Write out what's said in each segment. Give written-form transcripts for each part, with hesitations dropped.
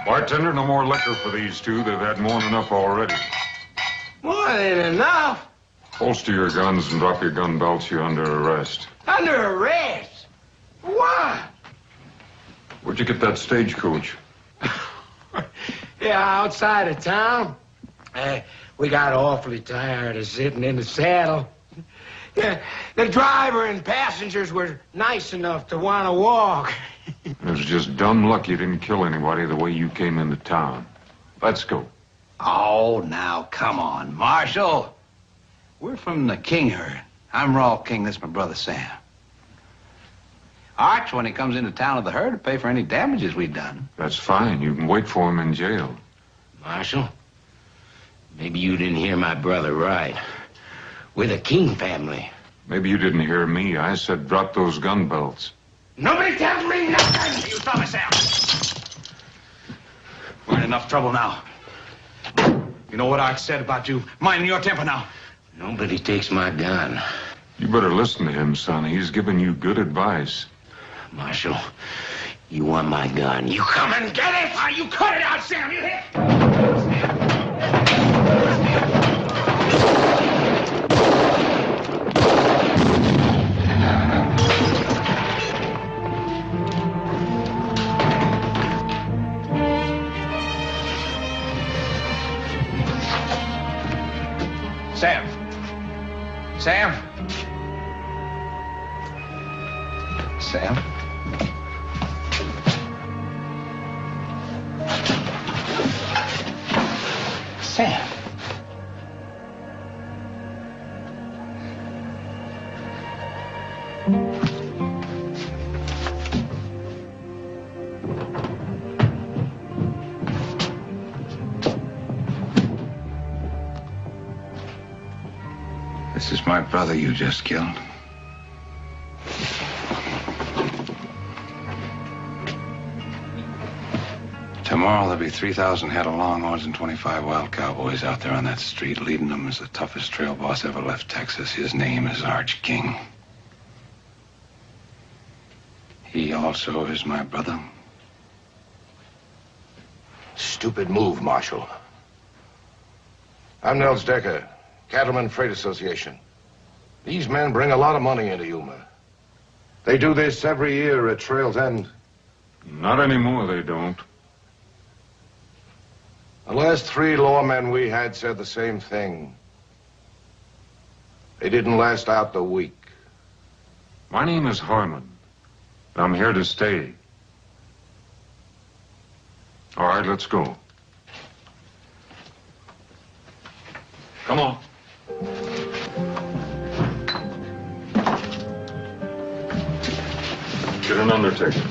Bartender, no more liquor for these two. They've had more than enough already. More than enough? Holster your guns and drop your gun belts. You're under arrest. Under arrest? Why? Where'd you get that stagecoach? Yeah, outside of town. We got awfully tired of sitting in the saddle. Yeah, the driver and passengers were nice enough to want to walk. It was just dumb luck you didn't kill anybody the way you came into town. Let's go. Oh, now, come on, Marshal. We're from the King herd. I'm Raw King. This is my brother, Sam. Arch, when he comes into town with the herd, to pay for any damages we've done. That's fine. You can wait for him in jail. Marshal, maybe you didn't hear my brother right. We're the King family. Maybe you didn't hear me. I said drop those gun belts. Nobody tells me nothing! You stop it, Sam. We're in enough trouble now. You know what Arch said about you? Mind your temper now. Nobody takes my gun. You better listen to him, son. He's giving you good advice. Marshal, you want my gun. You come and get it! Ah, you cut it out, Sam! You hit! Sam. Sam. Sam. Sam. This is my brother you just killed. Tomorrow there'll be 3,000 head of longhorns and 25 wild cowboys out there on that street. Leading them is the toughest trail boss ever left Texas. His name is Arch King. He also is my brother. Stupid move, Marshal. I'm Nels Decker, Cattleman Freight Association. These men bring a lot of money into Yuma. They do this every year at Trail's End. Not anymore, they don't. The last 3 lawmen we had said the same thing. They didn't last out the week. My name is Harmon. I'm here to stay. All right, let's go. Come on. Get an undertaker.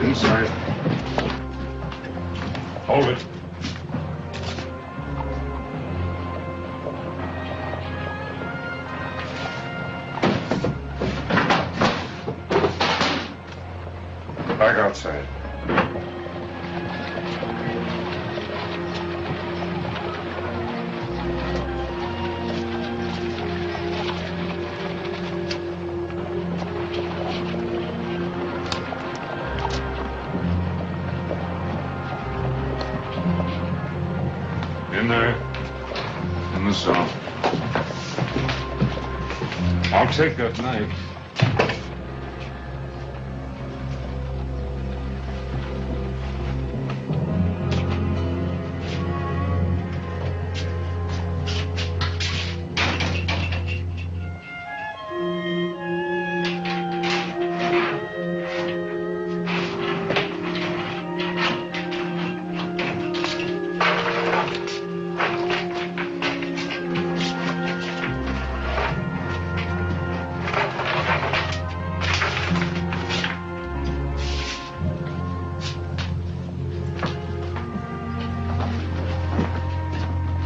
Inside. Hold it. Back outside. In there. In the cell. I'll take that knife.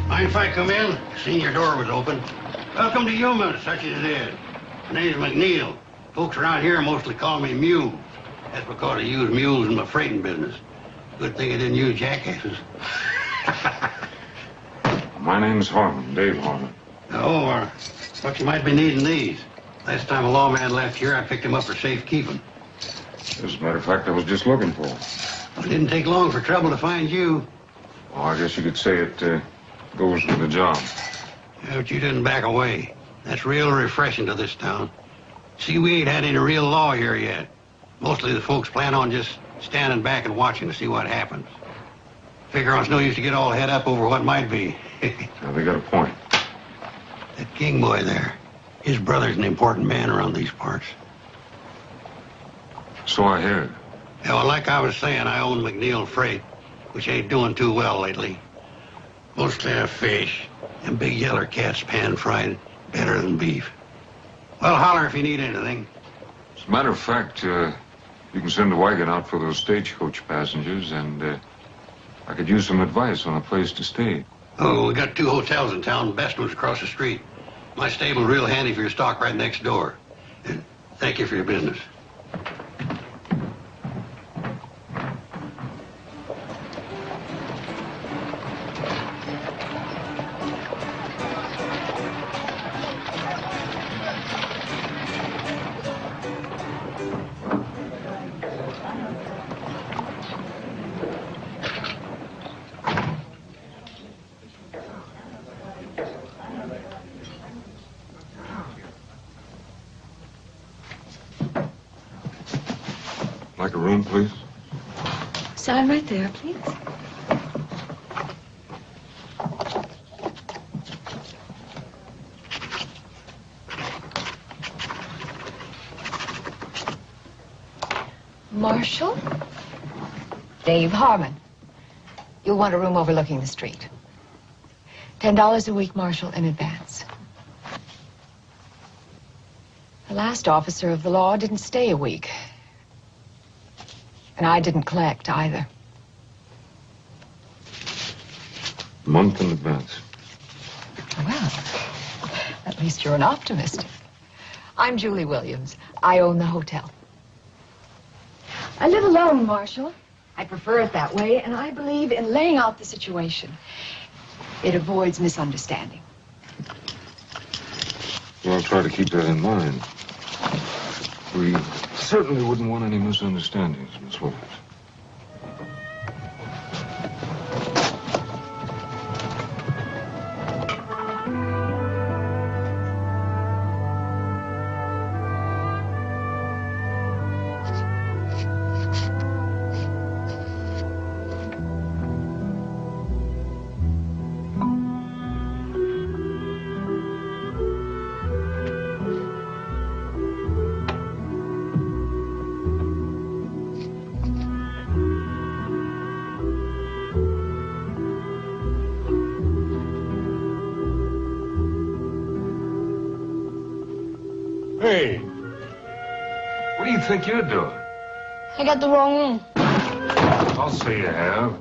Mind if I come in? Seen your door was open. Welcome to Yuma, such as it is. My name's McNeil. Folks around here mostly call me Mew. That's because I use mules in my freighting business. Good thing I didn't use jackasses. My name's Harmon, Dave Harmon. Oh, thought you might be needing these. Last time a lawman left here, I picked him up for safekeeping. As a matter of fact, I was just looking for him. Well, it didn't take long for trouble to find you. Well, I guess you could say it goes with the job. Yeah, but you didn't back away. That's real refreshing to this town. See, we ain't had any real law here yet. Mostly the folks plan on just standing back and watching to see what happens. Figure it's no use to get all head up over what might be. Now, they got a point. That King boy there, his brother's an important man around these parts. So I heard. Yeah, well, like I was saying, I own McNeil Freight, which ain't doing too well lately. Mostly a fish, and big yeller cats pan-fried better than beef. Well, holler if you need anything. As a matter of fact, you can send a wagon out for those stagecoach passengers, and I could use some advice on a place to stay. Oh, we got 2 hotels in town. Best one's across the street. My stable's real handy for your stock right next door. And thank you for your business. Like a room, please? Sign right there, please. Marshal? Dave Harmon. You'll want a room overlooking the street. $10 a week, Marshal, in advance. The last officer of the law didn't stay a week. And I didn't collect either. A month in advance. Well, at least you're an optimist. I'm Julie Williams. I own the hotel. I live alone, Marshal. I prefer it that way, and I believe in laying out the situation. It avoids misunderstanding. Well, I'll try to keep that in mind. We certainly wouldn't want any misunderstandings, Miss Williams. Hey, what do you think you're doing? I got the wrong room. I'll say you have.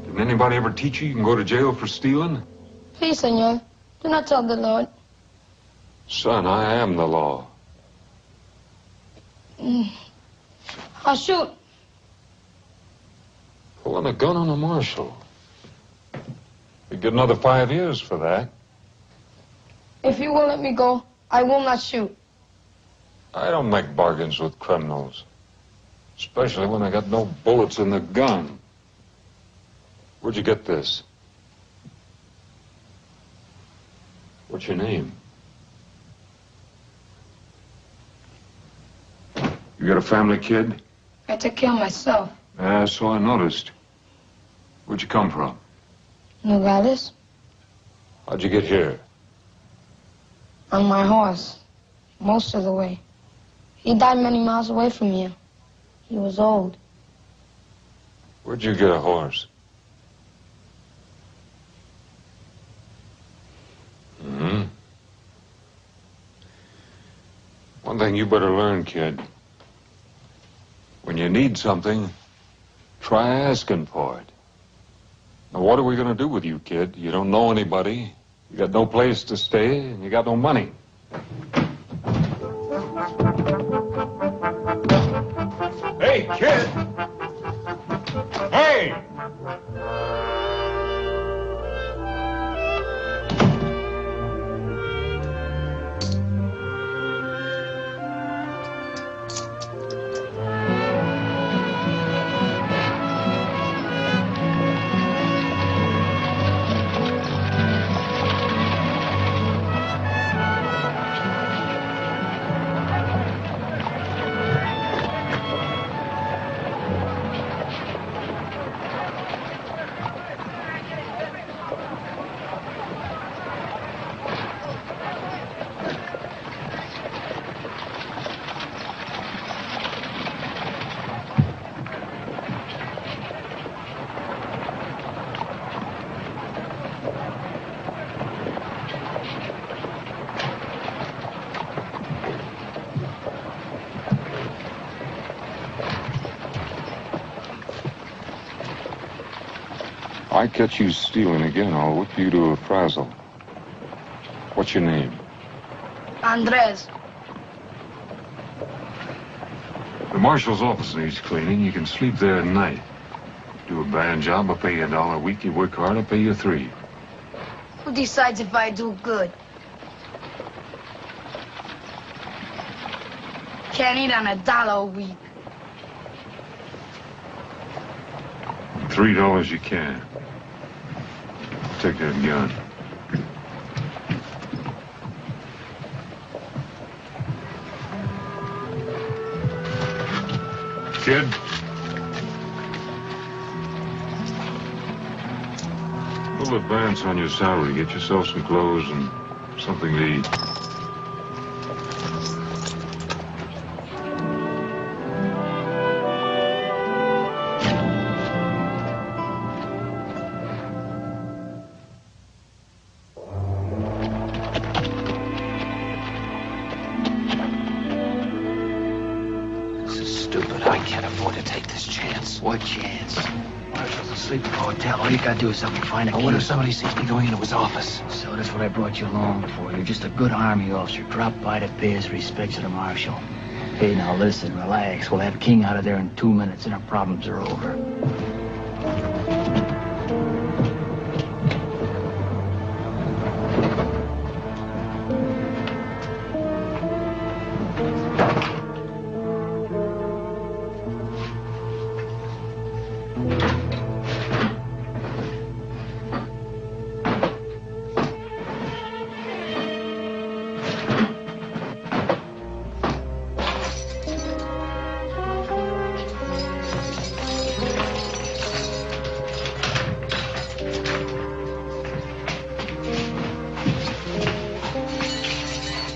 Didn't anybody ever teach you can go to jail for stealing? Please, senor, do not tell the Lord. Son, I am the law. I'll shoot. Pulling a gun on a marshal. You'd get another 5 years for that. If you will let me go, I will not shoot. I don't make bargains with criminals. Especially when I got no bullets in the gun. Where'd you get this? What's your name? You got a family, kid? I take care of myself. Yeah, so I noticed. Where'd you come from? Nogales? How'd you get here? On my horse. Most of the way. He died many miles away from here. He was old. Where'd you get a horse? Mm-hmm. One thing you better learn, kid. When you need something, try asking for it. Now, what are we going to do with you, kid? You don't know anybody. You got no place to stay, and you got no money. kid! Hey! I catch you stealing again, I'll whip you to a frazzle. What's your name? Andres. The marshal's office needs cleaning. You can sleep there at night. Do a bad job, I'll pay you $1 a week. You work hard, I'll pay you $3. Who decides if I do good? Can't eat on $1 a week. $3 you can. Take that gun. Kid? We'll advance on your salary. Get yourself some clothes and something to eat. All you gotta do is help me find a key. What if somebody sees me going into his office? So that's what I brought you along for. You're just a good army officer. Drop by to pay his respects to the marshal. Hey, now listen, relax. We'll have King out of there in 2 minutes and our problems are over.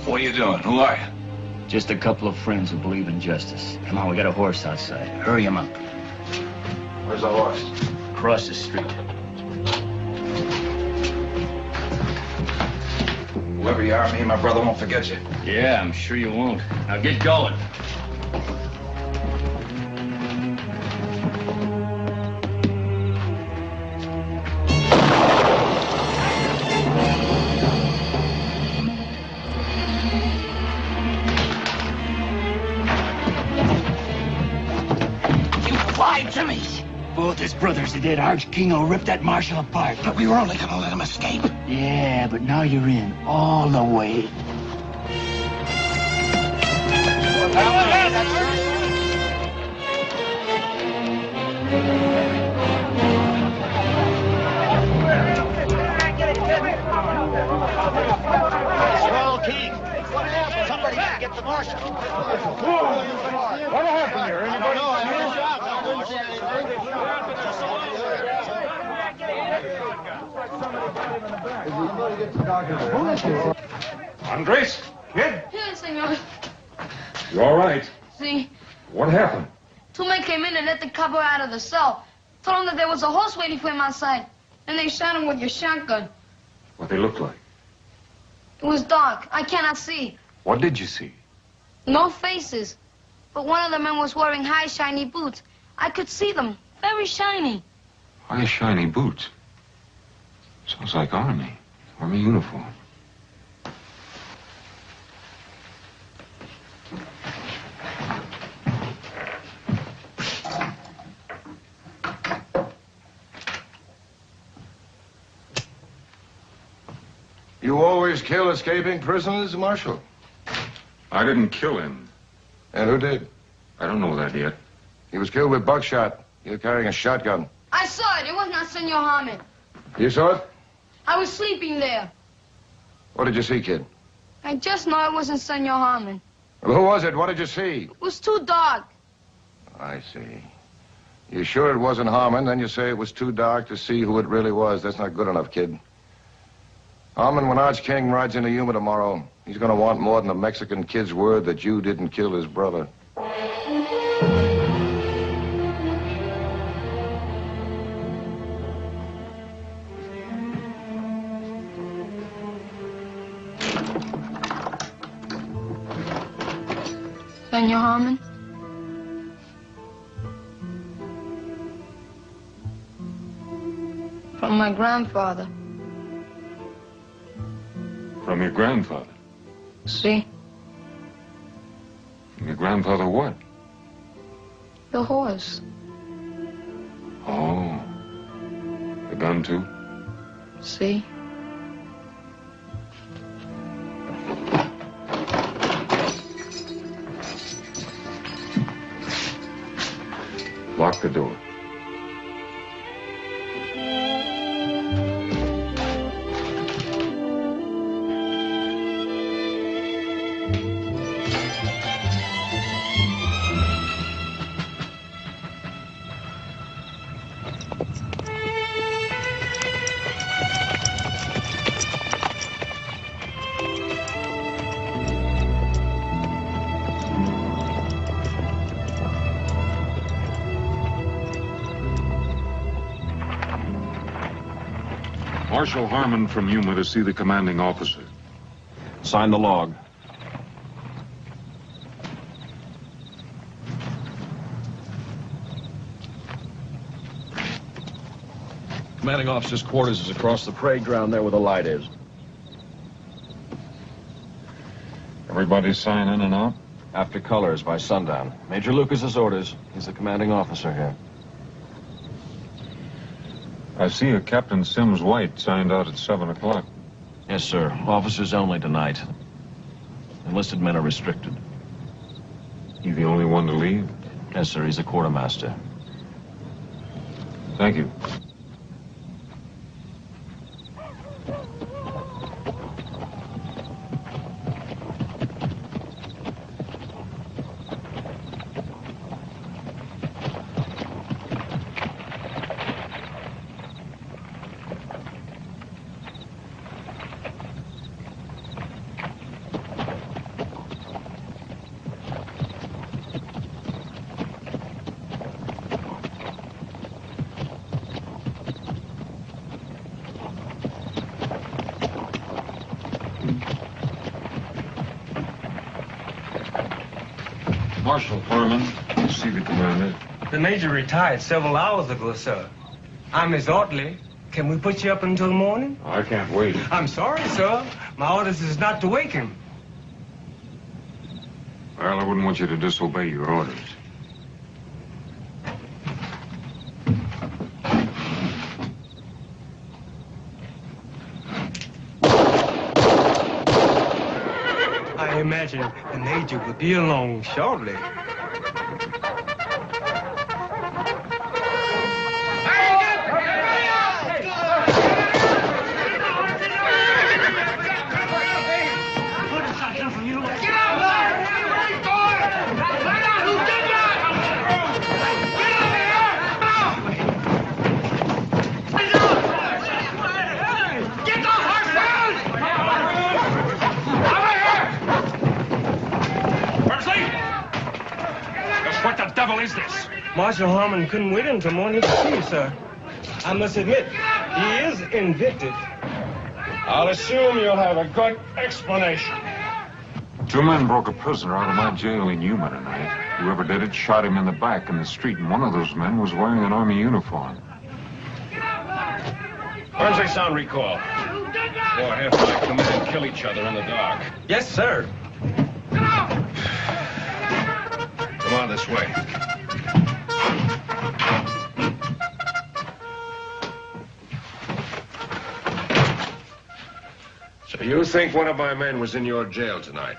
What are you doing? Who are you? Just a couple of friends who believe in justice. Come on, we got a horse outside. Hurry him up. Where's the horse? Across the street. Whoever you are, me and my brother won't forget you. Yeah, I'm sure you won't. Now get going. Both his brothers are dead. Arch Kingo ripped that marshal apart. But we were only gonna let him escape. Yeah, but now you're in all the way. Swell King. What happened? Somebody get the marshal. What happened here? Anybody Andres? Kid? Yes, senor. You all right? See, What happened? 2 men came in and let the copper out of the cell. Told him that there was a horse waiting for him outside. Then they shot him with your shotgun. What they looked like? It was dark. I cannot see. What did you see? No faces. But one of the men was wearing high, shiny boots. I could see them. Very shiny. High, shiny boots. Sounds like Army uniform. You always kill escaping prisoners, Marshal? I didn't kill him. And who did? I don't know that yet. He was killed with buckshot. You're carrying a shotgun. I saw it. It was not Senor Harmon. You saw it? I was sleeping there. What did you see, kid? I just know it wasn't Senor Harmon. Well, who was it? What did you see? It was too dark. I see. You sure it wasn't Harmon? Then you say it was too dark to see who it really was. That's not good enough, kid. Harmon, when Arch King rides into Yuma tomorrow, he's going to want more than a Mexican kid's word that you didn't kill his brother. Senor Harmon? From my grandfather. From your grandfather? See? From your grandfather what? The horse. Oh. The gun, too? See? Lock the door. Marshal Harmon from Yuma to see the commanding officer. Sign the log. Commanding officer's quarters is across the parade ground there where the light is. Everybody sign in and out? After colors by sundown. Major Lucas's orders. He's the commanding officer here. I see a Captain Sims White signed out at 7 o'clock. Yes, sir. Officers only tonight. Enlisted men are restricted. You the only one to leave? Yes, sir. He's a quartermaster. Thank you. Marshal Harmon, you see the commander. The major retired several hours ago, sir. I'm his orderly. Can we put you up until morning? I can't wait. I'm sorry, sir. My orders is not to wake him. Well, I wouldn't want you to disobey your orders. I imagine the major will be along shortly. What the devil is this? Marshal Harmon couldn't wait until morning to see you, sir. I must admit, he is invictus. I'll assume you'll have a good explanation. 2 men broke a prisoner out of my jail in Yuma tonight. Whoever did it shot him in the back in the street, and one of those men was wearing an army uniform. Where's they sound recall? Boy, half might come in and kill each other in the dark. Yes, sir. Come on this way. So You think one of my men was in your jail tonight?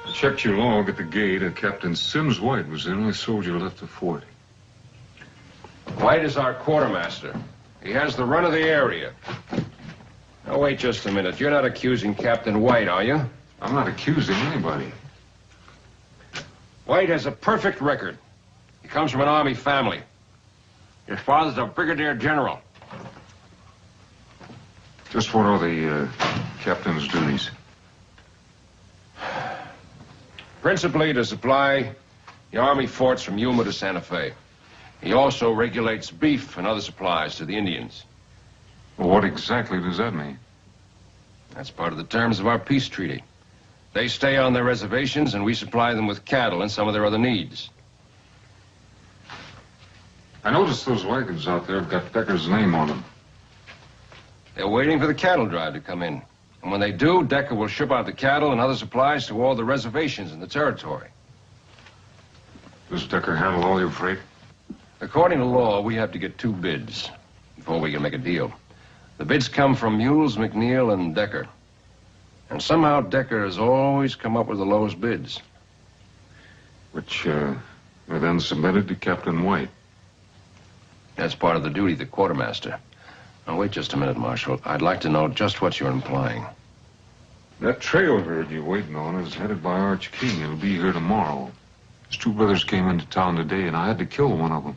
I checked your log at the gate. Captain Sims White was the only soldier left the fort. White is our quartermaster. He has the run of the area. Now, wait just a minute. You're not accusing Captain White, are you? I'm not accusing anybody. White has a perfect record. He comes from an Army family. His father's a brigadier general. Just what are the captain's duties? Principally to supply the Army forts from Yuma to Santa Fe. He also regulates beef and other supplies to the Indians. Well, what exactly does that mean? That's part of the terms of our peace treaty. They stay on their reservations, and we supply them with cattle and some of their other needs. I noticed those wagons out there have got Decker's name on them. They're waiting for the cattle drive to come in. And when they do, Decker will ship out the cattle and other supplies to all the reservations in the territory. Does Decker handle all your freight? According to law, we have to get 2 bids before we can make a deal. The bids come from Mules, McNeil, and Decker. And somehow Decker has always come up with the lowest bids. Which are then submitted to Captain White. That's part of the duty of the quartermaster. Now, wait just a minute, Marshal. I'd like to know just what you're implying. That trail herd you're waiting on is headed by Arch King. It'll be here tomorrow. His 2 brothers came into town today, and I had to kill one of them.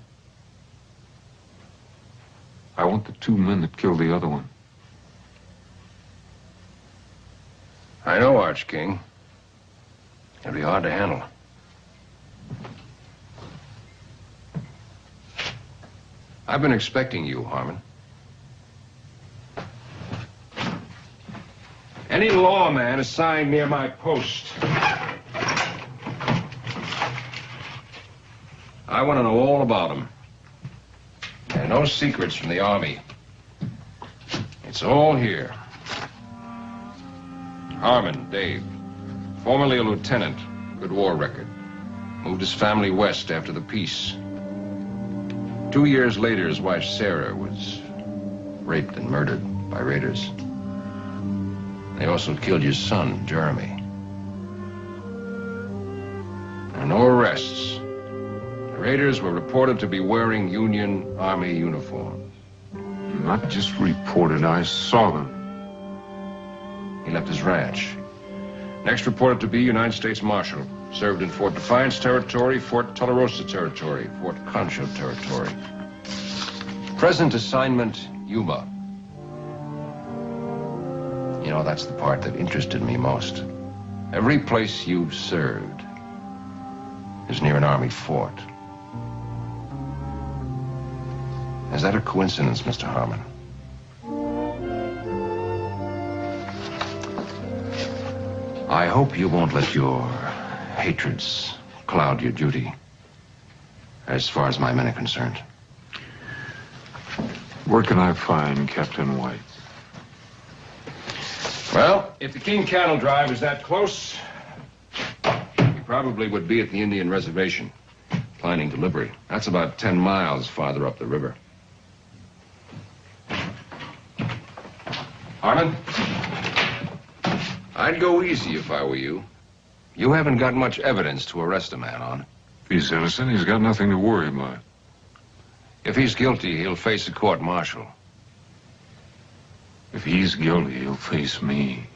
I want the 2 men that killed the other one. I know Arch King. It'll be hard to handle. I've been expecting you, Harmon. Any lawman assigned near my post. I want to know all about him. There are no secrets from the Army. It's all here. Harmon, Dave. Formerly a lieutenant. Good war record. Moved his family west after the peace. 2 years later, his wife, Sarah, was raped and murdered by raiders. They also killed your son, Jeremy. There are no arrests. The raiders were reported to be wearing Union Army uniforms. Not just reported, I saw them. He left his ranch. Next reported to be United States Marshal. Served in Fort Defiance Territory, Fort Tularosa Territory, Fort Concho Territory. Present assignment, Yuma. You know, that's the part that interested me most. Every place you've served is near an Army fort. Is that a coincidence, Mr. Harmon? I hope you won't let your hatreds cloud your duty, as far as my men are concerned. Where can I find Captain White? Well, if the King cattle drive is that close, he probably would be at the Indian reservation, planning delivery. That's about 10 miles farther up the river. Harmon? I'd go easy if I were you. You haven't got much evidence to arrest a man on. If he's innocent, he's got nothing to worry about. If he's guilty, he'll face a court-martial. If he's guilty, he'll face me.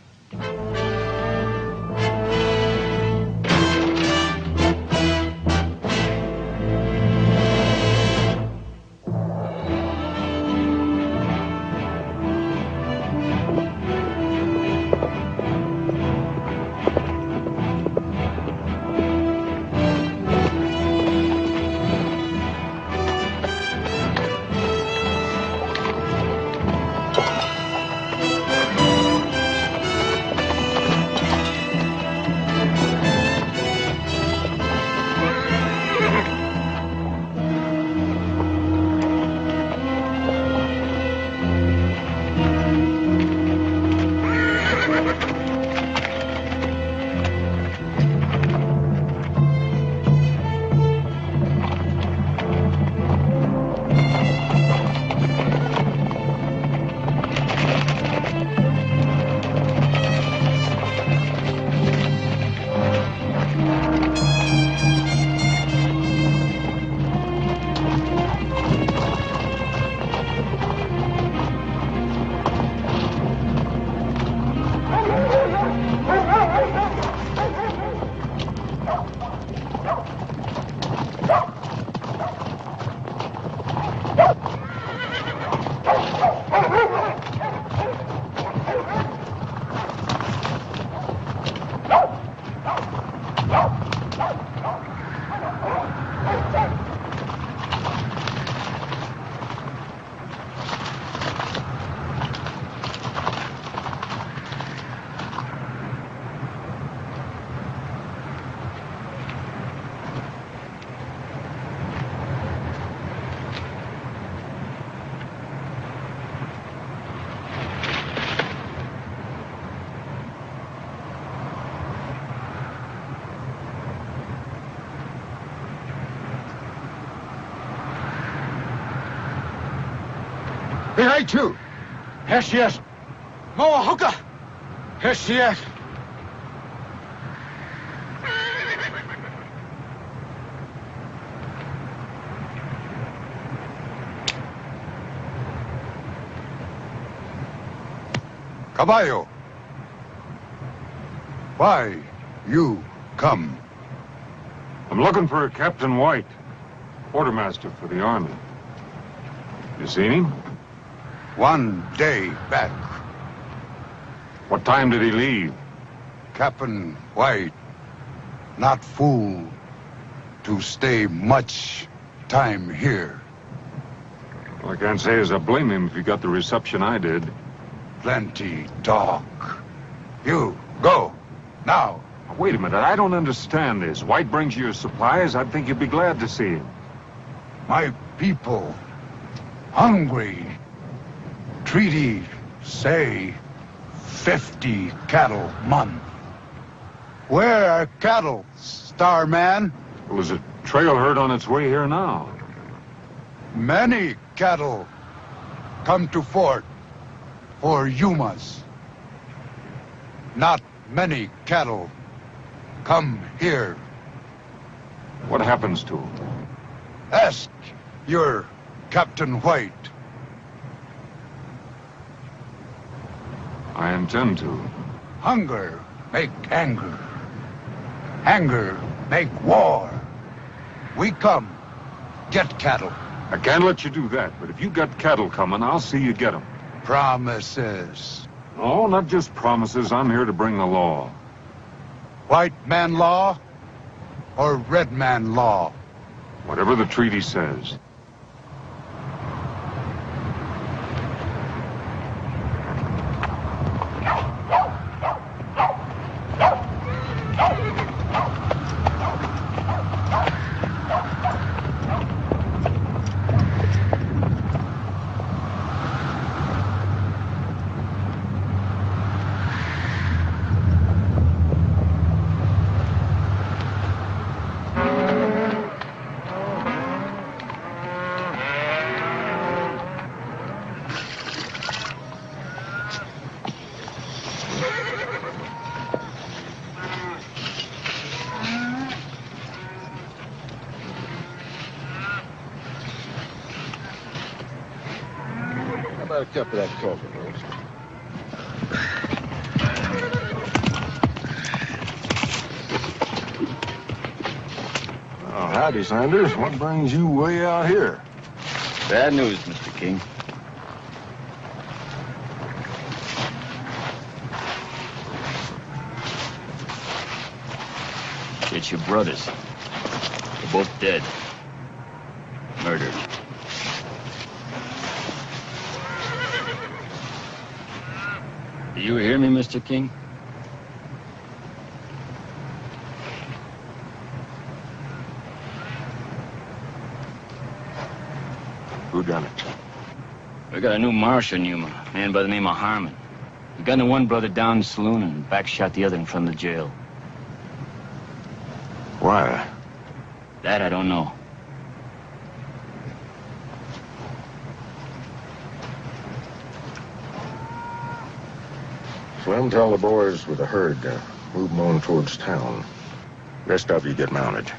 Behind you. Yes. Moa hooker. Yes. Caballo. Why you come? I'm looking for Captain White, quartermaster for the army. You seen him? 1 day back. What time did he leave? Captain White, not fool to stay much time here. Well, I can't say as I blame him if he got the reception I did. Plenty talk. You, go, now. Wait a minute, I don't understand this. White brings you your supplies, I'd think you'd be glad to see him. My people, hungry. Treaty say 50 cattle month. Where are cattle, Starman? Well, there's a trail herd on its way here now. Many cattle come to fort for Yumas. Not many cattle come here. What happens to him? Ask your Captain White. I intend to. Hunger make anger. Anger make war. We come, get cattle. I can't let you do that, but if you got cattle coming, I'll see you get them. Promises. No, not just promises. I'm here to bring the law. White man law or red man law? Whatever the treaty says. A cup of that coffee, Rose. Oh, howdy, Sanders. What brings you way out here? Bad news, Mr. King. It's your brothers. They're both dead. Murdered. Do you hear me, Mr. King? Who done it? We got a new marshal in Yuma, a man by the name of Harmon. He got one brother down in the saloon and backshot the other in front of the jail. Why? That I don't know. Slim, tell the boys with the herd to move them on towards town. Rest of you get mounted.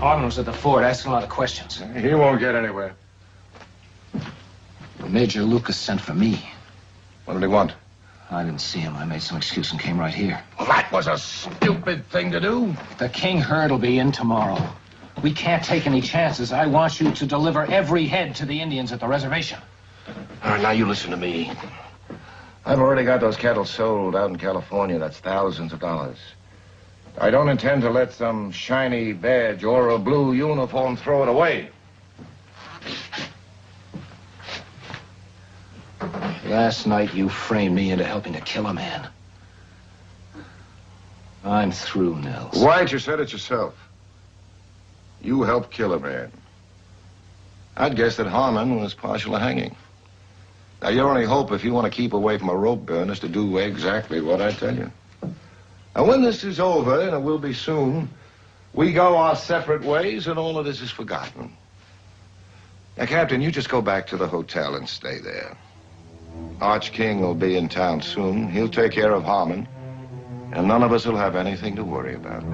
Harmon was at the fort asking a lot of questions. He won't get anywhere. Major Lucas sent for me. What did he want? I didn't see him. I made some excuse and came right here. Well, that was a stupid thing to do. The king herd will be in tomorrow. We can't take any chances. I want you to deliver every head to the Indians at the reservation. All right, now you listen to me. I've already got those cattle sold out in California. That's thousands of dollars. I don't intend to let some shiny badge or a blue uniform throw it away. Last night you framed me into helping to kill a man. I'm through, Nels. White, you said it yourself. You helped kill a man. I'd guess that Harmon was partial to hanging. Now, your only hope, if you want to keep away from a rope burn, is to do exactly what I tell you. And when this is over, and it will be soon, we go our separate ways, and all of this is forgotten. Now, Captain, you just go back to the hotel and stay there. Arch King will be in town soon. He'll take care of Harmon, and none of us will have anything to worry about.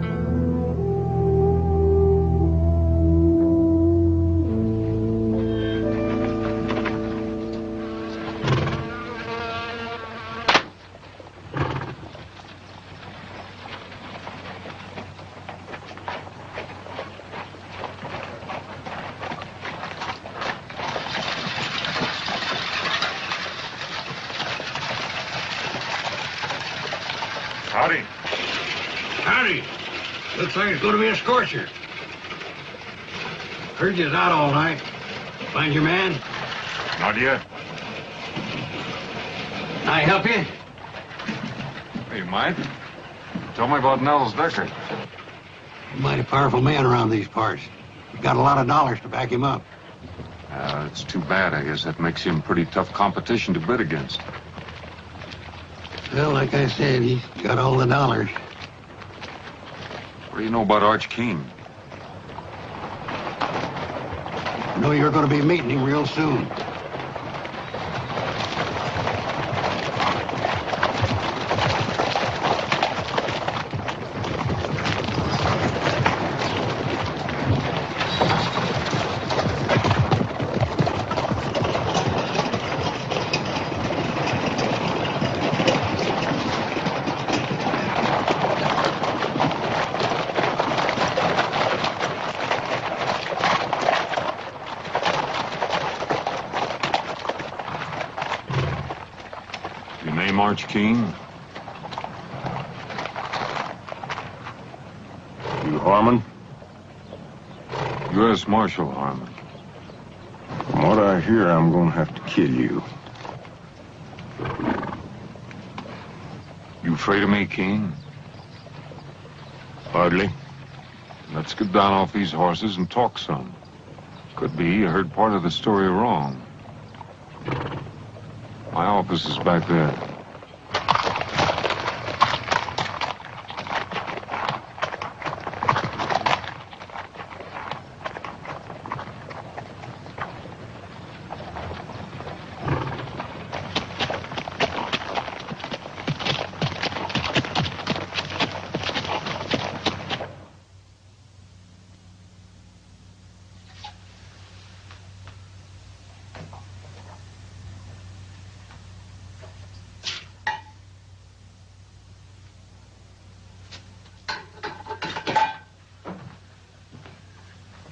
Howdy. Howdy. Looks like it's going to be a scorcher. Heard you was out all night. Find your man? Not yet. Can I help you? Hey, you might. Tell me about Nels Decker. He's a mighty powerful man around these parts. He's got a lot of dollars to back him up. It's too bad. I guess that makes him pretty tough competition to bid against. Well, like I said, he's got all the dollars. What do you know about Arch King? I know you're going to be meeting him real soon. Arch King? You Harmon? U.S. Marshal Harmon. From what I hear, I'm gonna have to kill you. You afraid of me, King? Hardly. Let's get down off these horses and talk some. Could be you heard part of the story wrong. My office is back there.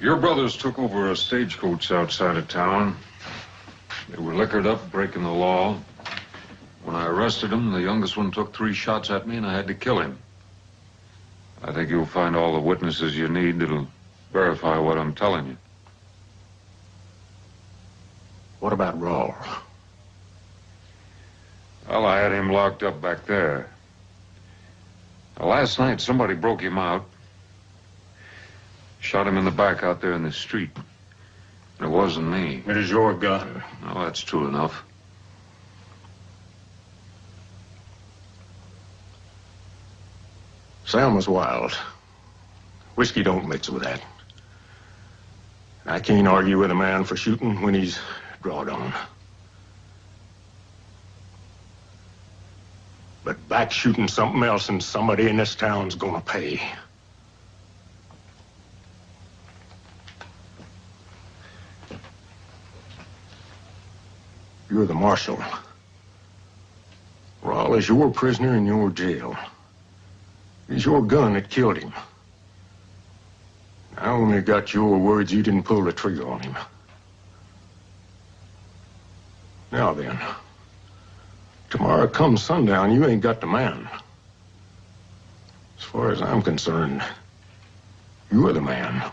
Your brothers took over a stagecoach outside of town. They were liquored up, breaking the law. When I arrested them, the youngest one took 3 shots at me, and I had to kill him. I think you'll find all the witnesses you need that'll verify what I'm telling you. What about Rawl? Well, I had him locked up back there. Now, last night, somebody broke him out. Shot him in the back out there in the street. It wasn't me. It is your gun. No, that's true enough. Sam was wild. Whiskey don't mix with that. I can't argue with a man for shooting when he's drawed on. But back shooting something else, and somebody in this town's gonna pay. You're the marshal. Rawl is your prisoner in your jail. It's your gun that killed him. Now only got your words, you didn't pull the trigger on him. Now then, tomorrow come sundown, you ain't got the man. As far as I'm concerned, you're the man.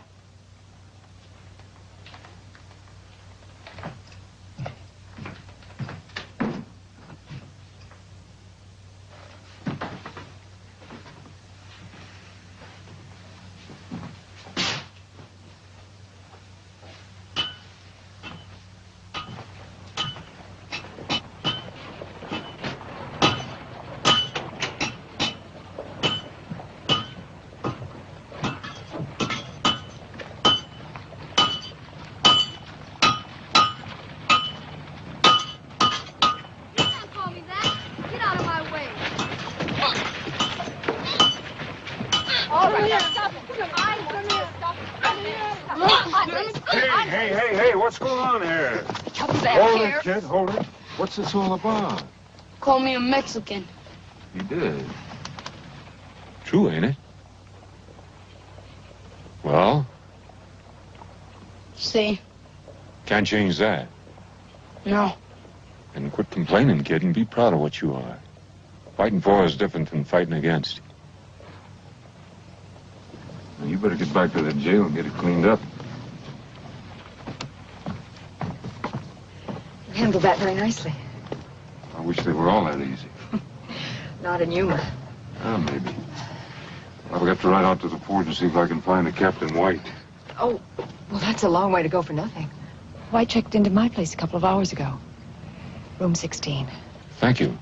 Hey, what's going on here? Hold it, kid, hold it. What's this all about? Call me a Mexican. You did. True, ain't it? Well? See? Can't change that. No. And quit complaining, kid, and be proud of what you are. Fighting for is different than fighting against. Now, you better get back to the jail and get it cleaned up. You handled that very nicely. I wish they were all that easy. Not in Yuma. Maybe. I've got to ride out to the port and see if I can find a Captain White. Oh, well, that's a long way to go for nothing. White checked into my place a couple of hours ago. Room 16. Thank you.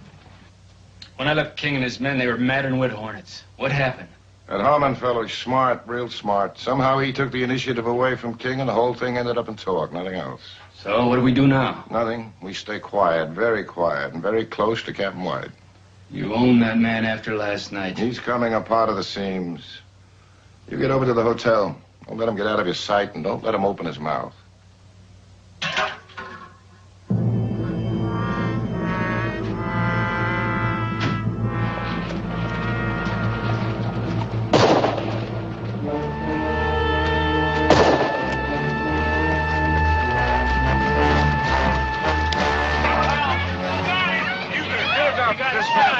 When I left King and his men, they were mattering with hornets. What happened? That Harmon fellow's smart, real smart. Somehow he took the initiative away from King, and the whole thing ended up in talk, nothing else. So, what do we do now? Nothing. We stay quiet, and very close to Captain White. You own that man after last night. He's coming apart of the seams. You get over to the hotel. Don't let him get out of your sight, and don't let him open his mouth.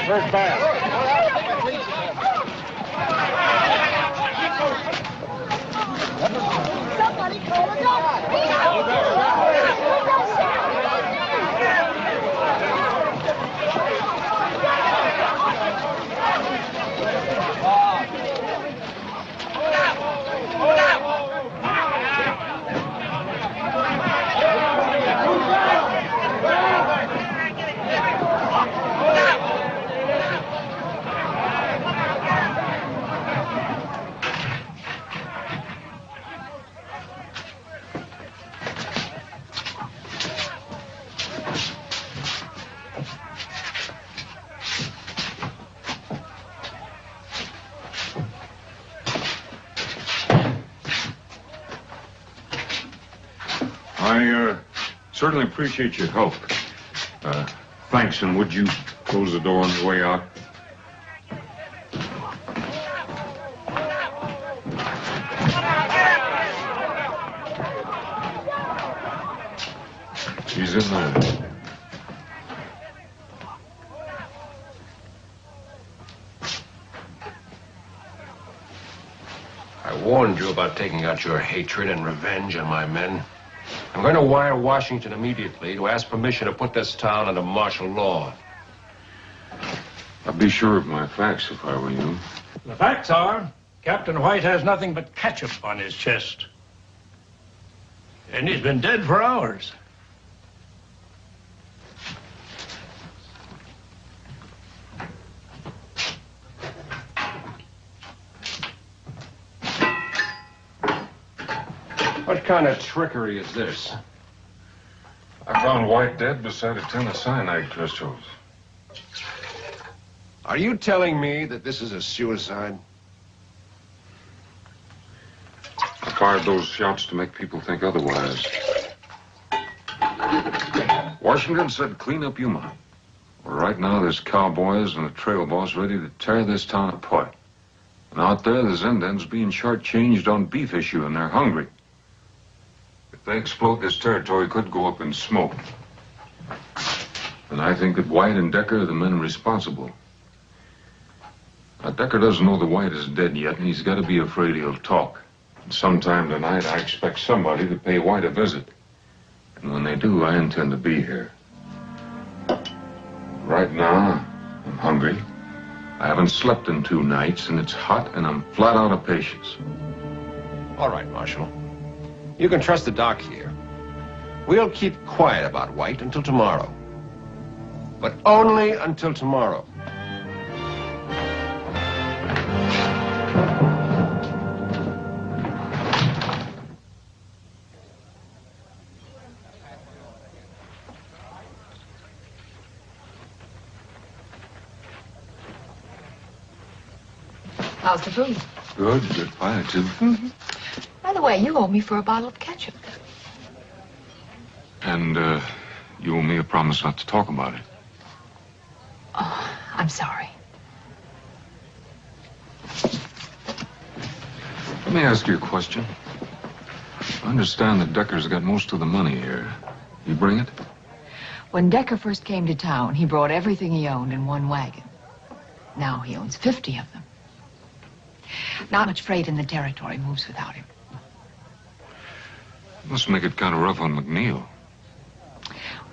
Hurt bad. Somebody call a doctor. I certainly appreciate your help. Thanks, and would you close the door on the way out? She's in there. I warned you about taking out your hatred and revenge on my men. I'm going to wire Washington immediately to ask permission to put this town under martial law. I'd be sure of my facts if I were you. The facts are, Captain White has nothing but ketchup on his chest. And he's been dead for hours. What kind of trickery is this? I found White dead beside a tin of cyanide crystals. Are you telling me that this is a suicide? I fired those shots to make people think otherwise. Washington said clean up Yuma. Well, right now there's cowboys and a trail boss ready to tear this town apart. And out there, the Zendans being shortchanged on beef issue, and they're hungry. If they explode this territory, it could go up in smoke. And I think that White and Decker are the men responsible. Now, Decker doesn't know that White is dead yet, and he's got to be afraid he'll talk. And sometime tonight, I expect somebody to pay White a visit. And when they do, I intend to be here. Right now, I'm hungry. I haven't slept in 2 nights, and it's hot, and I'm flat out of patience. All right, Marshal. You can trust the doc here. We'll keep quiet about White until tomorrow. But only until tomorrow. How's the food? Good pie, too. Mm-hmm. By the way, you owe me for a bottle of ketchup. And, you owe me a promise not to talk about it. Oh, I'm sorry. Let me ask you a question. I understand that Decker's got most of the money here. You bring it? When Decker first came to town, he brought everything he owned in one wagon. Now he owns 50 of them. Not much freight in the territory moves without him. Must make it kind of rough on McNeil.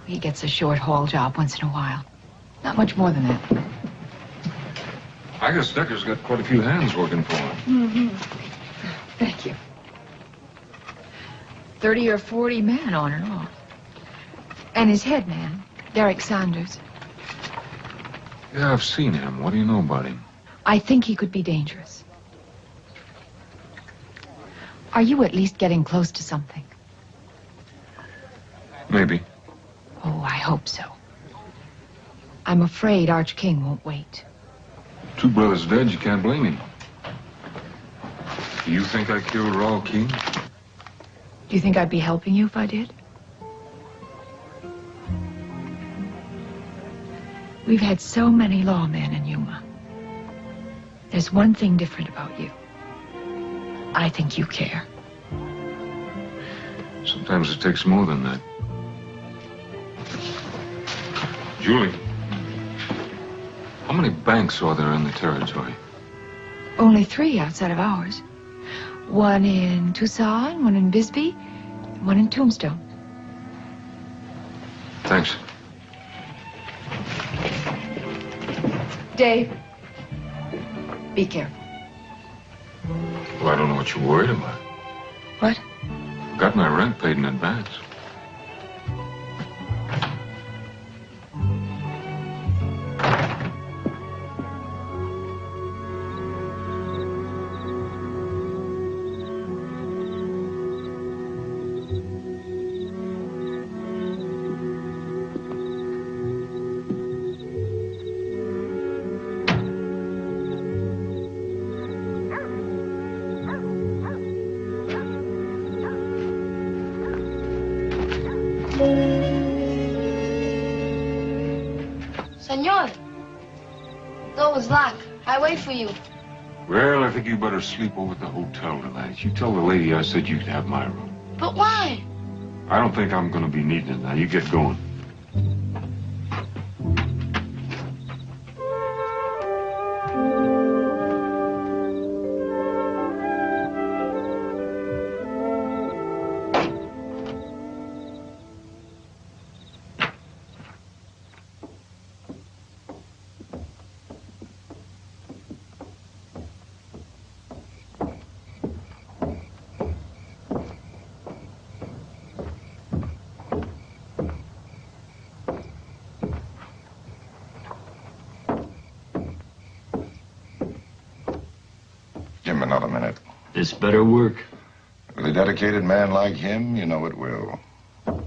He gets a short haul job once in a while. Not much more than that. I guess Decker's got quite a few hands working for him. Mm-hmm. Thank you. 30 or 40 men on and off. And his head man, Derek Sanders. Yeah, I've seen him. What do you know about him? I think he could be dangerous. Are you at least getting close to something? Maybe. Oh, I hope so. I'm afraid Arch King won't wait. 2 brothers dead, you can't blame him. Do you think I killed Raw King? Do you think I'd be helping you if I did? We've had so many lawmen in Yuma. There's one thing different about you. I think you care. Sometimes it takes more than that. Julie, how many banks are there in the territory? Only 3 outside of ours. One in Tucson, one in Bisbee, and one in Tombstone. Thanks. Dave, be careful. Well, I don't know what you're worried about. What? Got my rent paid in advance. Senor, door was locked. I wait for you. Well, I think you better sleep over at the hotel tonight. You tell the lady I said you could have my room. But why? I don't think I'm going to be needing it now. You get going. Give him another minute. This better work. With a dedicated man like him, you know it will. All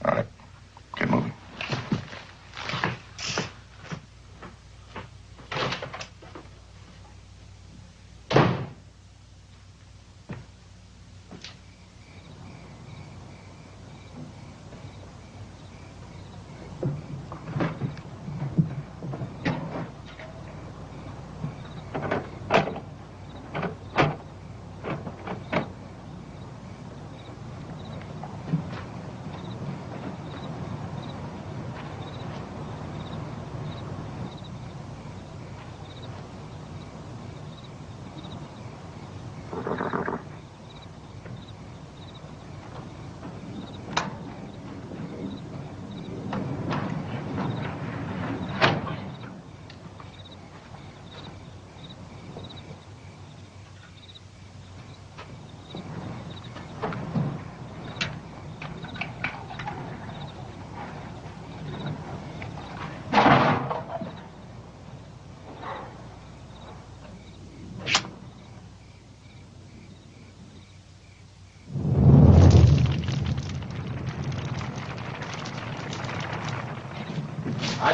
right. Get moving.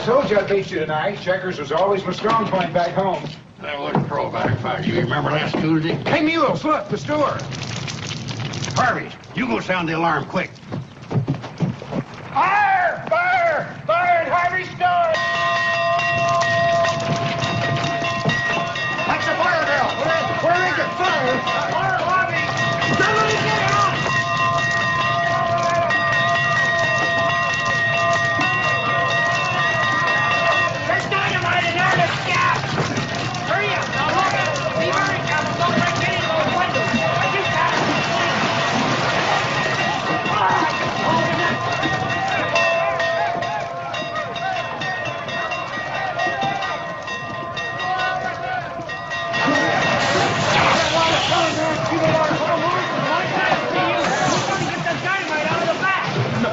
told you I'd beat you tonight. Checkers was always my strong point back home. That wouldn't throw backfire. You remember last Tuesday? Hey, Mules, look, the store. Harvey, you go sound the alarm quick. Fire! Fire! Fire at Harvey's store! That's a fire bell. Where is it? Fire! Fire, Harvey! Somebody get it on! There's dynamite in there, let's get! Hurry up! Now, look at it! Be very careful. Don't break any of those windows. You got it.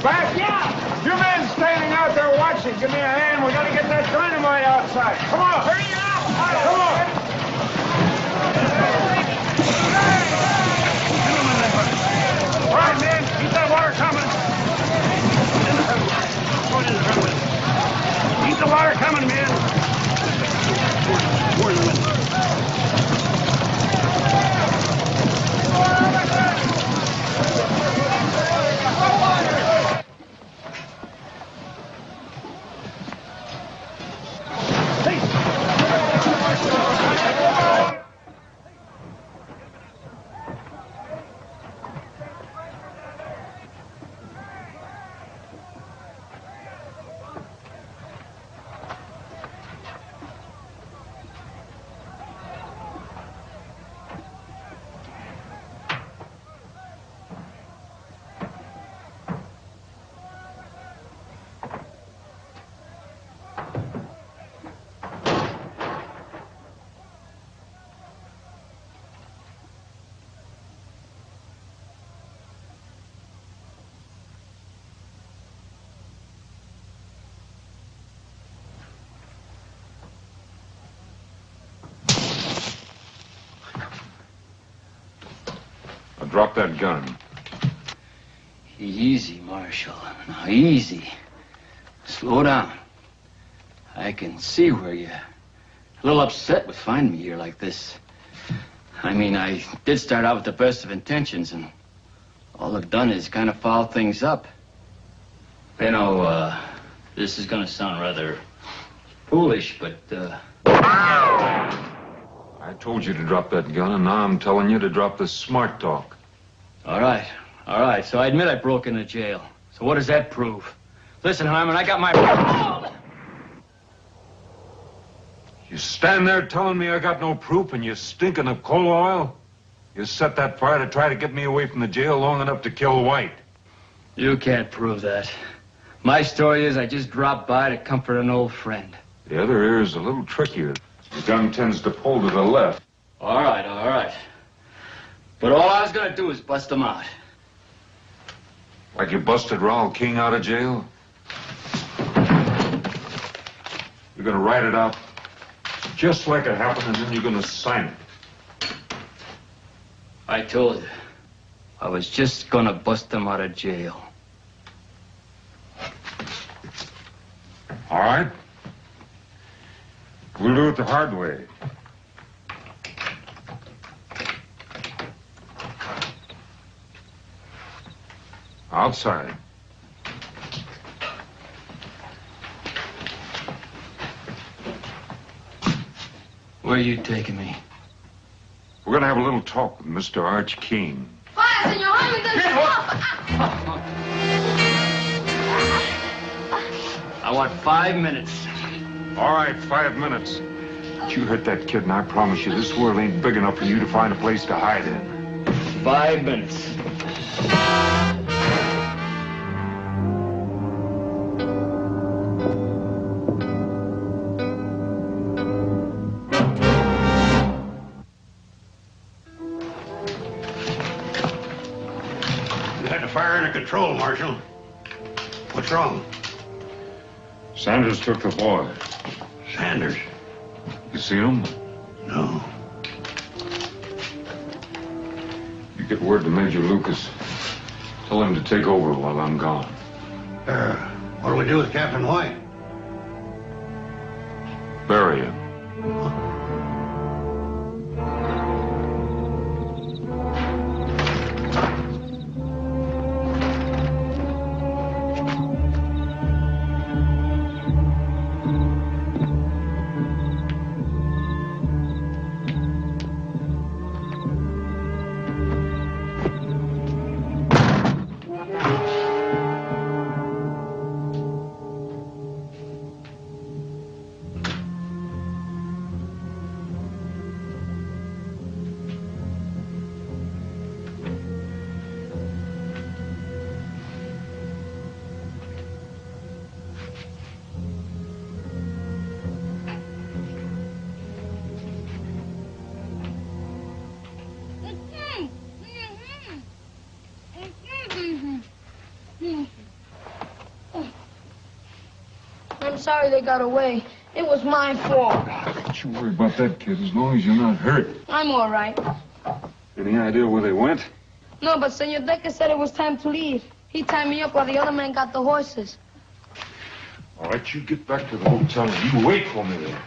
Back? Yeah! You men standing out there watching, give me a hand. We gotta get that dynamite outside. Come on! Hurry up! Come on! All right, men, keep that water coming. Keep the water coming, men. More in the window. Drop that gun. Easy, Marshal. Now, easy. Slow down. I can see where you're a little upset with finding me here like this. I mean, I did start out with the best of intentions, and all I've done is kind of foul things up. You know, this is gonna sound rather foolish, but, I told you to drop that gun, and now I'm telling you to drop this smart talk. All right. So I admit I broke into jail. So what does that prove? Listen, Harmon, I got my... You stand there telling me I got no proof and you're stinking of coal oil? You set that fire to try to get me away from the jail long enough to kill White. You can't prove that. My story is I just dropped by to comfort an old friend. The other ear is a little trickier. The gun tends to pull to the left. All right. But all I was gonna do is bust him out. Like you busted Raoul King out of jail? You're gonna write it out just like it happened, and then you're gonna sign it. I told you. I was just gonna bust him out of jail. All right. We'll do it the hard way. Outside. Where are you taking me? We're gonna have a little talk with Mr. Arch King. Fire, Senor Harmon, I want 5 minutes. All right, 5 minutes. But you hurt that kid, and I promise you, this world ain't big enough for you to find a place to hide in. 5 minutes. You had the fire under control, Marshal. What's wrong? Sanders took the boy. Sanders? You see him? No. You get word to Major Lucas. Tell him to take over while I'm gone. What do we do with Captain White? sorry they got away. It was my fault. Don't you worry about that, kid, as long as you're not hurt. I'm all right. Any idea where they went? No, but Senor Decker said it was time to leave. He tied me up while the other man got the horses. All right, you get back to the hotel and you wait for me there.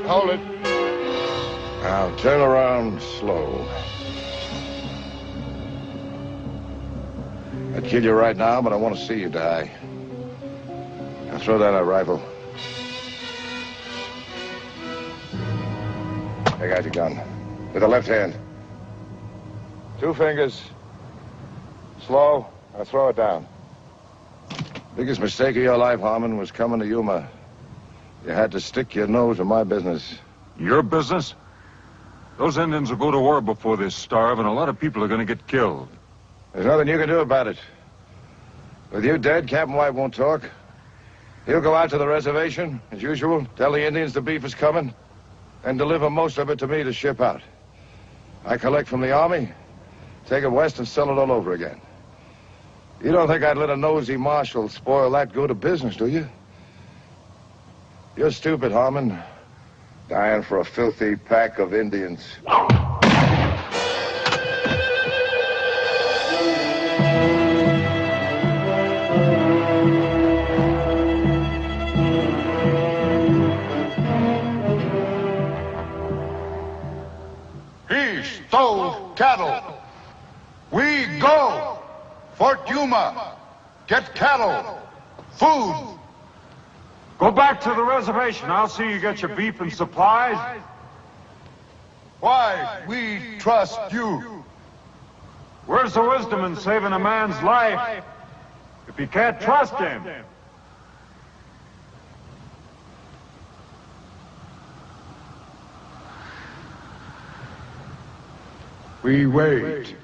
Hold it. Now turn around slow. I'd kill you right now, but I want to see you die. Now throw down that rifle. Take out your gun. With the left hand. 2 fingers. Slow. Now throw it down. Biggest mistake of your life, Harmon, was coming to Yuma. You had to stick your nose in my business. Your business? Those Indians will go to war before they starve, and a lot of people are going to get killed. There's nothing you can do about it. With you dead, Captain White won't talk. He'll go out to the reservation, as usual, tell the Indians the beef is coming, and deliver most of it to me to ship out. I collect from the army, take it west, and sell it all over again. You don't think I'd let a nosy marshal spoil that good a business, do you? You're stupid, Harmon. Dying for a filthy pack of Indians. He stole cattle. We go. Fort Yuma. Get cattle. Food. Go back to the reservation. I'll see you get your beef and supplies. Why we trust you. Where's the wisdom in saving a man's life if you can't trust him? We wait.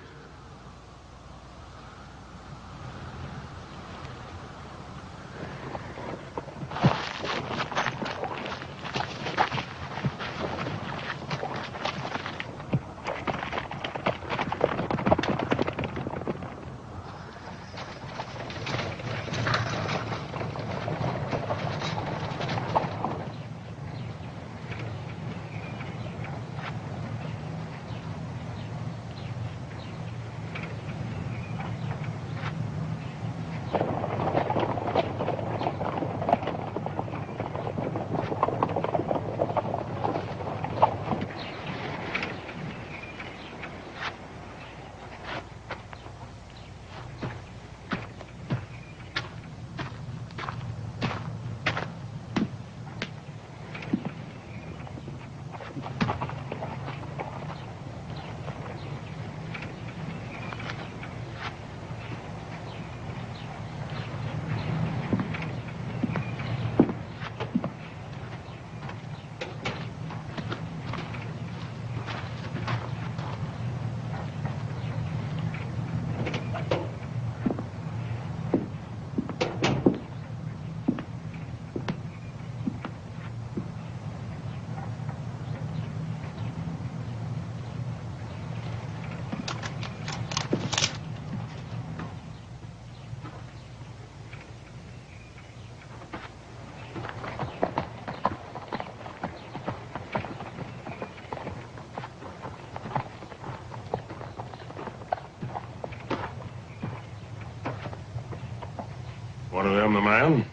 One of them the man?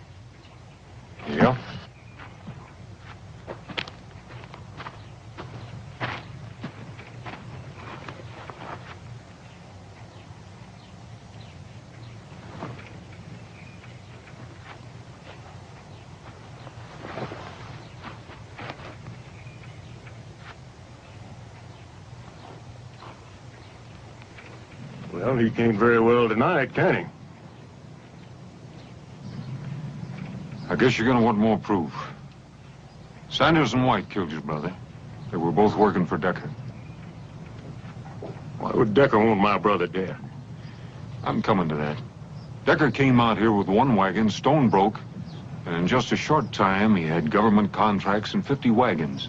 Yeah. Well, he can't very well deny it, can he? I guess you're gonna want more proof. Sanders and White killed your brother. They were both working for Decker. Why would Decker want my brother dead? I'm coming to that. Decker came out here with one wagon, stone broke, and in just a short time, he had government contracts and 50 wagons.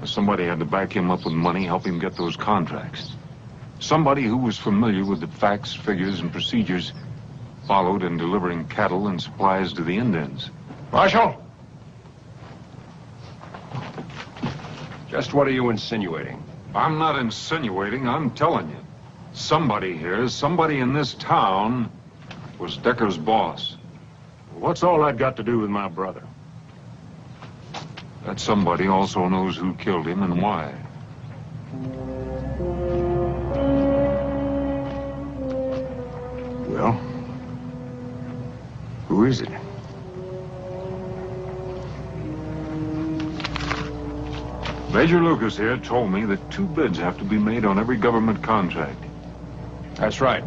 Somebody had to back him up with money, help him get those contracts. Somebody who was familiar with the facts, figures, and procedures followed in delivering cattle and supplies to the Indians. Marshal? Just what are you insinuating? I'm not insinuating, I'm telling you. Somebody here, somebody in this town, was Decker's boss. What's all that got to do with my brother? That somebody also knows who killed him and why. Well, who is it? Major Lucas here told me that 2 bids have to be made on every government contract. That's right.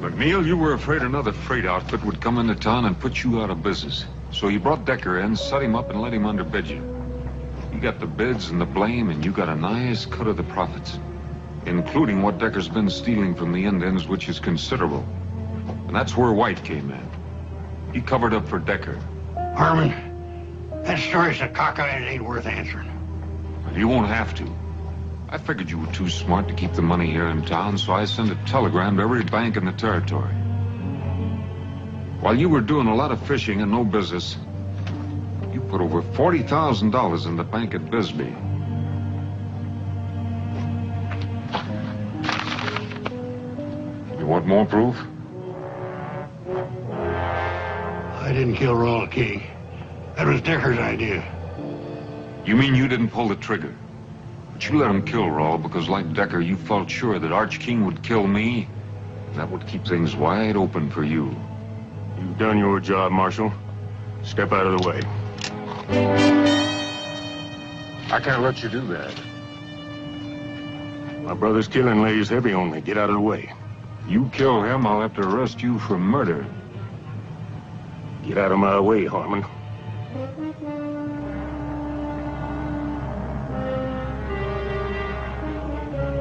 McNeil, you were afraid another freight outfit would come into town and put you out of business. So you brought Decker in, set him up, and let him underbid you. You got the bids and the blame, and you got a nice cut of the profits, including what Decker's been stealing from the Indians, which is considerable. And that's where White came in. He covered up for Decker. Harmon, that story's a cock-eye and it ain't worth answering. And you won't have to. I figured you were too smart to keep the money here in town, so I sent a telegram to every bank in the territory. While you were doing a lot of fishing and no business, you put over $40,000 in the bank at Bisbee. You want more proof? I didn't kill Roll King. That was Decker's idea. You mean you didn't pull the trigger? But you let him kill Rawl because, like Decker, you felt sure that Arch King would kill me. That would keep things wide open for you. You've done your job, Marshal. Step out of the way. I can't let you do that. My brother's killing lays heavy on me. Get out of the way. You kill him, I'll have to arrest you for murder. Get out of my way, Harmon.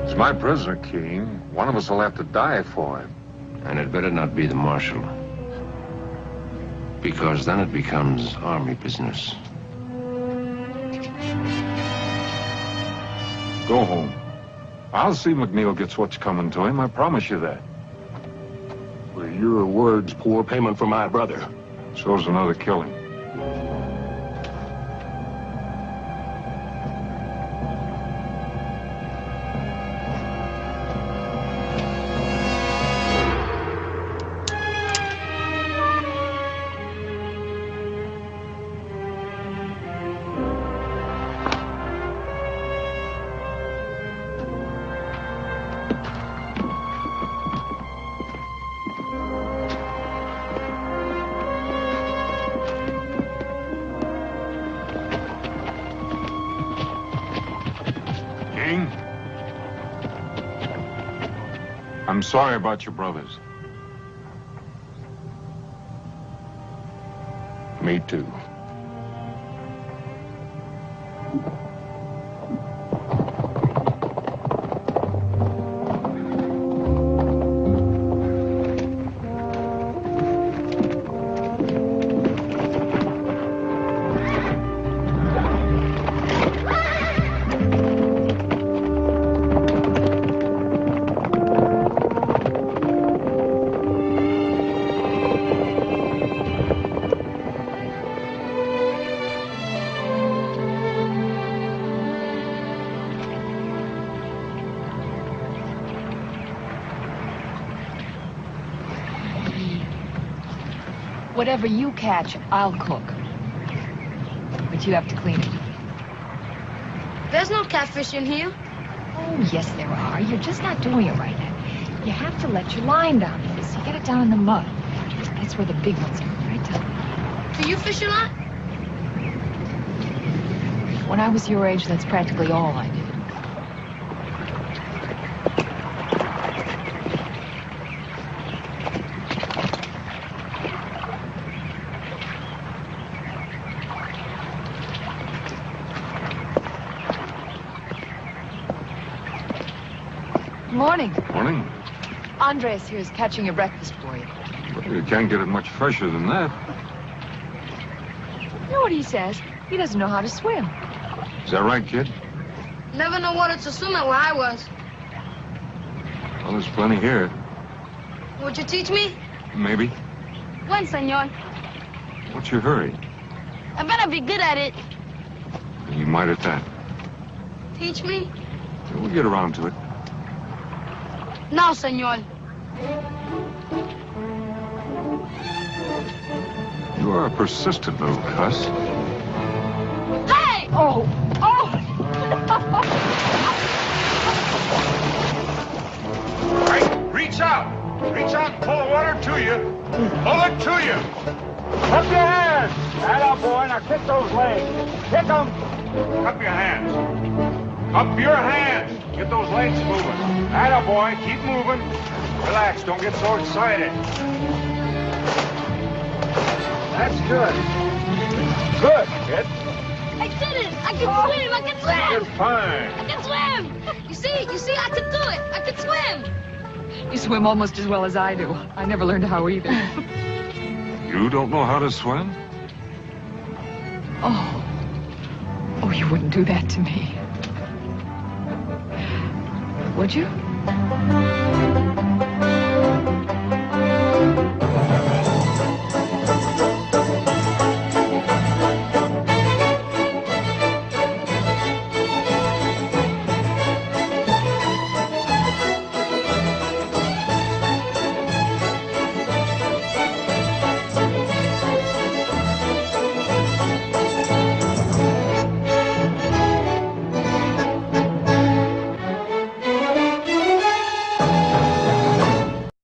It's my prisoner, King. One of us will have to die for him. And it better not be the Marshal. Because then it becomes army business. Go home. I'll see McNeil gets what's coming to him. I promise you that. Well, your words, poor payment for my brother. So's another killing. I'm sorry about your brothers. Me too. Whatever you catch, I'll cook. But you have to clean it. There's no catfish in here. Oh, yes, there are. You're just not doing it right. You have to let your line down. So you get it down in the mud. That's where the big ones are, right, Tom? Do you fish a lot? When I was your age, that's practically all I did. Morning. Morning. Andres here is catching your breakfast for you. Well, you can't get it much fresher than that. You know what he says? He doesn't know how to swim. Is that right, kid? Never know water to swim at where I was. Well, there's plenty here. Would you teach me? Maybe. When, senor? What's your hurry? I better be good at it. You might at that. Teach me? We'll get around to it. No, senor. You are a persistent little cuss. Hey! Oh! Oh! All right, reach out. Reach out and pull the water to you. Pull it to you. Up your hands. Atta boy, now kick those legs. Kick them. Up your hands. Up your hands. Get those legs moving. Atta boy, keep moving. Relax, don't get so excited. That's good. Good, kid. I did it! I can swim! I can swim! You're fine. I can swim! You see, I can do it! I can swim! You swim almost as well as I do. I never learned how either. You don't know how to swim? Oh. Oh, you wouldn't do that to me. Would you?